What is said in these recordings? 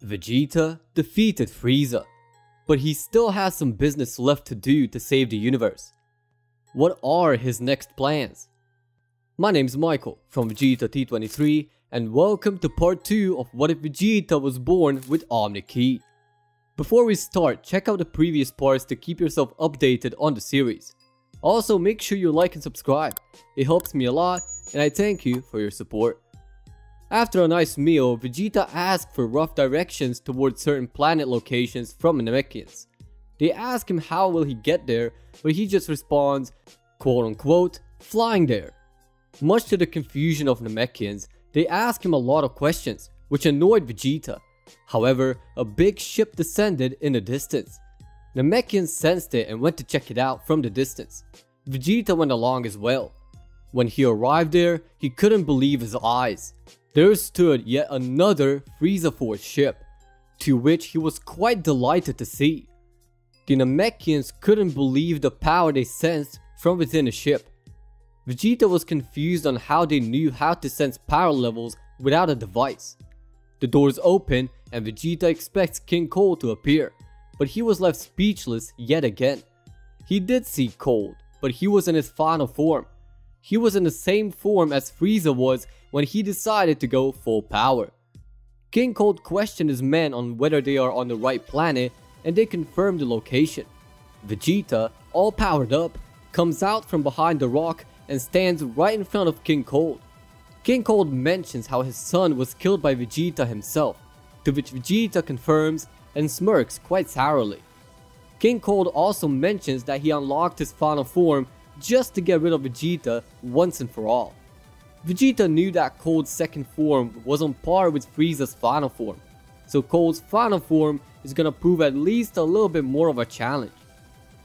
Vegeta defeated Frieza, but he still has some business left to do to save the universe. What are his next plans? My name's Michael from Vegeta T23 and welcome to part 2 of What If Vegeta was born with OMNI Ki. Before we start, check out the previous parts to keep yourself updated on the series. Also, make sure you like and subscribe. It helps me a lot and I thank you for your support. After a nice meal, Vegeta asks for rough directions towards certain planet locations from Namekians. They ask him how will he get there, but he just responds, quote unquote, flying there. Much to the confusion of Namekians, they ask him a lot of questions, which annoyed Vegeta. However, a big ship descended in the distance. Namekians sensed it and went to check it out from the distance. Vegeta went along as well. When he arrived there, he couldn't believe his eyes. There stood yet another Frieza Force ship, to which he was quite delighted to see. The Namekians couldn't believe the power they sensed from within the ship. Vegeta was confused on how they knew how to sense power levels without a device. The doors open and Vegeta expects King Cold to appear, but he was left speechless yet again. He did see Cold, but he was in his final form. He was in the same form as Frieza was when he decided to go full power. King Cold questioned his men on whether they are on the right planet and they confirmed the location. Vegeta, all powered up, comes out from behind the rock and stands right in front of King Cold. King Cold mentions how his son was killed by Vegeta himself, to which Vegeta confirms and smirks quite sourly. King Cold also mentions that he unlocked his final form just to get rid of Vegeta once and for all. Vegeta knew that Cold's second form was on par with Frieza's final form, so Cold's final form is gonna prove at least a little bit more of a challenge.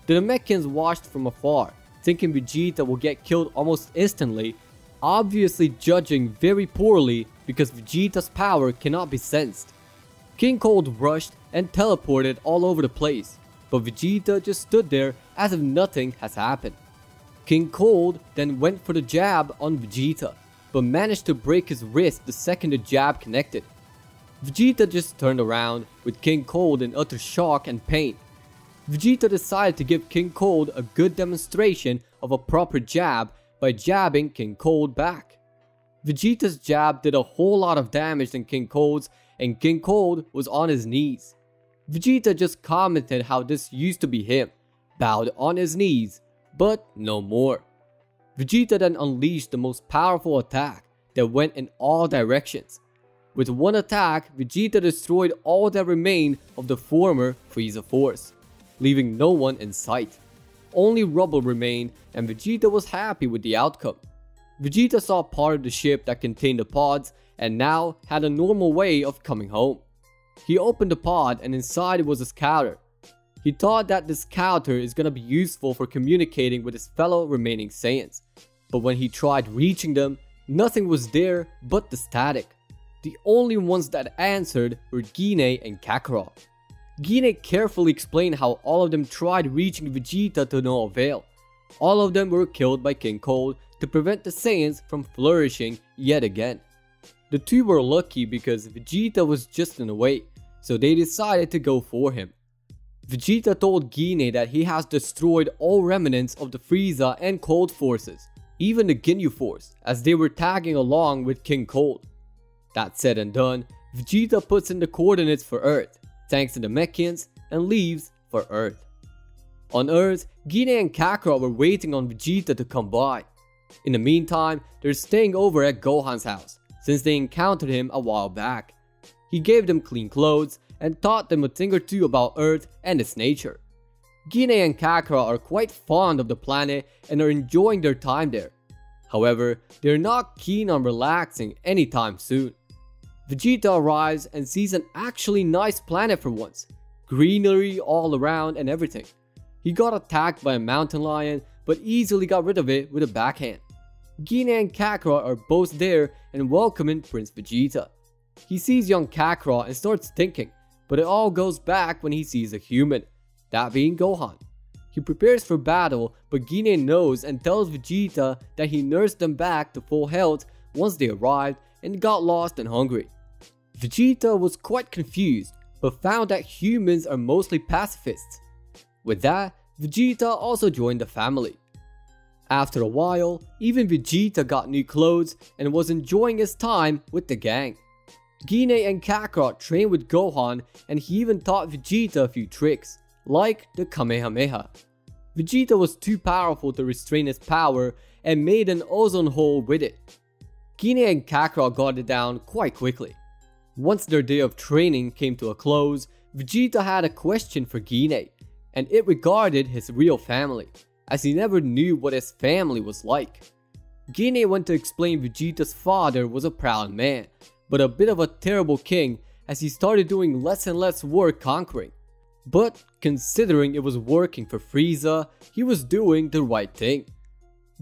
The Namekians watched from afar, thinking Vegeta will get killed almost instantly, obviously judging very poorly because Vegeta's power cannot be sensed. King Cold rushed and teleported all over the place, but Vegeta just stood there as if nothing has happened. King Cold then went for the jab on Vegeta, but managed to break his wrist the second the jab connected. Vegeta just turned around, with King Cold in utter shock and pain. Vegeta decided to give King Cold a good demonstration of a proper jab by jabbing King Cold back. Vegeta's jab did a whole lot of damage than King Cold's, and King Cold was on his knees. Vegeta just commented how this used to be him, bowed on his knees, but no more. Vegeta then unleashed the most powerful attack that went in all directions. With one attack, Vegeta destroyed all that remained of the former Frieza Force, leaving no one in sight. Only rubble remained and Vegeta was happy with the outcome. Vegeta saw part of the ship that contained the pods and now had a normal way of coming home. He opened the pod and inside was a scouter. He thought that this scouter is gonna be useful for communicating with his fellow remaining Saiyans. But when he tried reaching them, nothing was there but the static. The only ones that answered were Gine and Kakarot. Gine carefully explained how all of them tried reaching Vegeta to no avail. All of them were killed by King Cold to prevent the Saiyans from flourishing yet again. The two were lucky because Vegeta was just in the way, so they decided to go for him. Vegeta told Gine that he has destroyed all remnants of the Frieza and Cold forces, even the Ginyu Force, as they were tagging along with King Cold. That said and done, Vegeta puts in the coordinates for Earth, thanks to the Namekians, and leaves for Earth. On Earth, Gine and Kakarot were waiting on Vegeta to come by. In the meantime, they're staying over at Gohan's house, since they encountered him a while back. He gave them clean clothes and taught them a thing or two about Earth and its nature. Gine and Kakarot are quite fond of the planet and are enjoying their time there. However, they are not keen on relaxing anytime soon. Vegeta arrives and sees an actually nice planet for once. Greenery all around and everything. He got attacked by a mountain lion but easily got rid of it with a backhand. Gine and Kakarot are both there and welcoming Prince Vegeta. He sees young Kakarot and starts thinking, but it all goes back when he sees a human, that being Gohan. He prepares for battle, but Gine knows and tells Vegeta that he nursed them back to full health once they arrived and got lost and hungry. Vegeta was quite confused, but found that humans are mostly pacifists. With that, Vegeta also joined the family. After a while, even Vegeta got new clothes and was enjoying his time with the gang. Gine and Kakarot trained with Gohan, and he even taught Vegeta a few tricks, like the Kamehameha. Vegeta was too powerful to restrain his power and made an ozone hole with it. Gine and Kakarot got it down quite quickly. Once their day of training came to a close, Vegeta had a question for Gine, and it regarded his real family, as he never knew what his family was like. Gine went to explain Vegeta's father was a proud man, but a bit of a terrible king as he started doing less and less work conquering. But considering it was working for Frieza, he was doing the right thing.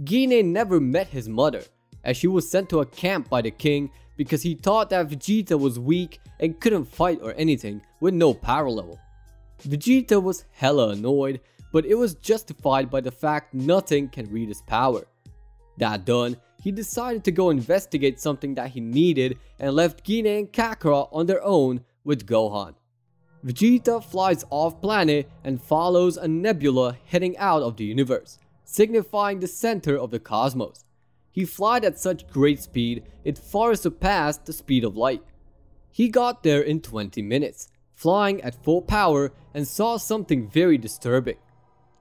Gine never met his mother, as she was sent to a camp by the king because he thought that Vegeta was weak and couldn't fight or anything with no power level. Vegeta was hella annoyed, but it was justified by the fact nothing can read his power. That done, he decided to go investigate something that he needed and left Gine and Kakarot on their own with Gohan. Vegeta flies off planet and follows a nebula heading out of the universe, signifying the center of the cosmos. He flied at such great speed, it far surpassed the speed of light. He got there in 20 minutes, flying at full power, and saw something very disturbing.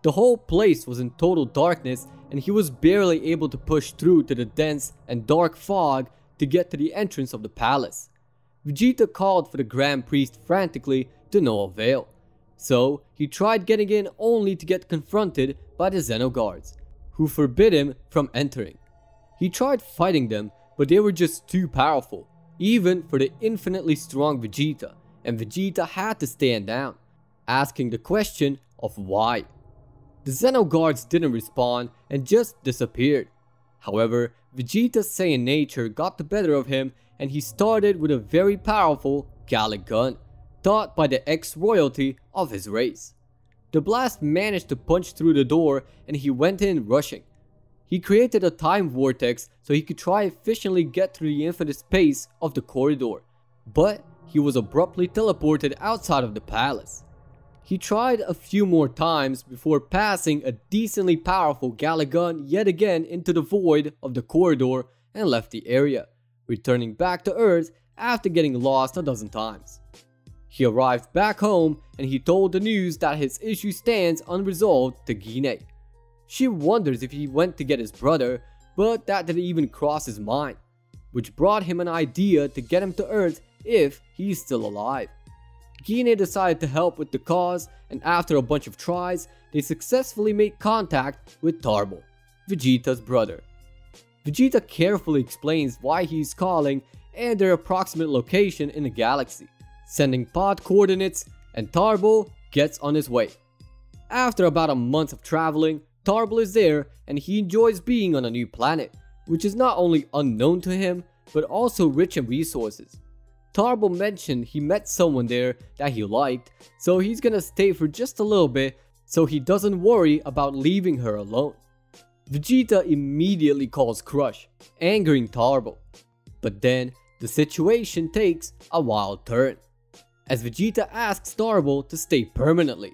The whole place was in total darkness, and he was barely able to push through to the dense and dark fog to get to the entrance of the palace. Vegeta called for the Grand Priest frantically to no avail, so he tried getting in only to get confronted by the Xenoguards, who forbid him from entering. He tried fighting them, but they were just too powerful, even for the infinitely strong Vegeta, and Vegeta had to stand down, asking the question of why. The Xenoguards didn't respond and just disappeared. However, Vegeta's Saiyan nature got the better of him, and he started with a very powerful Gallic gun, taught by the ex-royalty of his race. The blast managed to punch through the door, and he went in rushing. He created a time vortex so he could try efficiently get through the infinite space of the corridor, but he was abruptly teleported outside of the palace. He tried a few more times before passing a decently powerful Gallic gun yet again into the void of the corridor and left the area, returning back to Earth after getting lost a dozen times. He arrived back home and he told the news that his issue stands unresolved to Gine. She wonders if he went to get his brother, but that didn't even cross his mind, which brought him an idea to get him to Earth if he's still alive. Gine decided to help with the cause, and after a bunch of tries, they successfully made contact with Tarble, Vegeta's brother. Vegeta carefully explains why he's calling and their approximate location in the galaxy, sending pod coordinates, and Tarble gets on his way. After about a month of traveling, Tarble is there and he enjoys being on a new planet, which is not only unknown to him, but also rich in resources. Tarble mentioned he met someone there that he liked, so he's gonna stay for just a little bit so he doesn't worry about leaving her alone. Vegeta immediately calls Crush, angering Tarble. But then, the situation takes a wild turn, as Vegeta asks Tarble to stay permanently.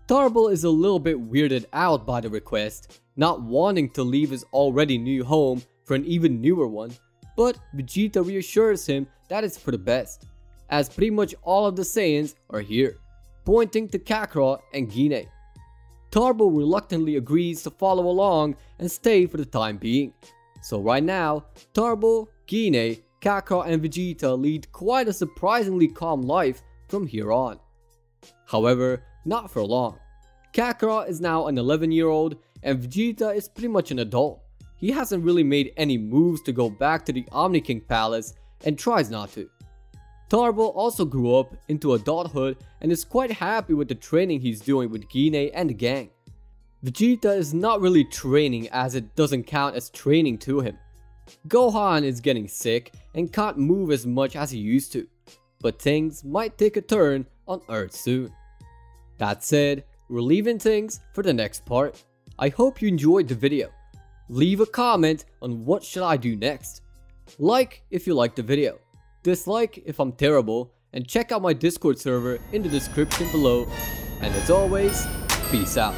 Tarble is a little bit weirded out by the request, not wanting to leave his already new home for an even newer one, but Vegeta reassures him that it's for the best, as pretty much all of the Saiyans are here, pointing to Kakarot and Gine. Tarble reluctantly agrees to follow along and stay for the time being. So right now, Tarble, Gine, Kakarot and Vegeta lead quite a surprisingly calm life from here on. However, not for long. Kakarot is now an 11-year-old and Vegeta is pretty much an adult. He hasn't really made any moves to go back to the OMNI King Palace and tries not to. Tarble also grew up into adulthood and is quite happy with the training he's doing with Gine and the gang. Vegeta is not really training as it doesn't count as training to him. Gohan is getting sick and can't move as much as he used to, but things might take a turn on Earth soon. That said, we're leaving things for the next part. I hope you enjoyed the video. Leave a comment on what should I do next. Like if you liked the video. dislike if I'm terrible, and check out my Discord server in the description below. And as always, peace out.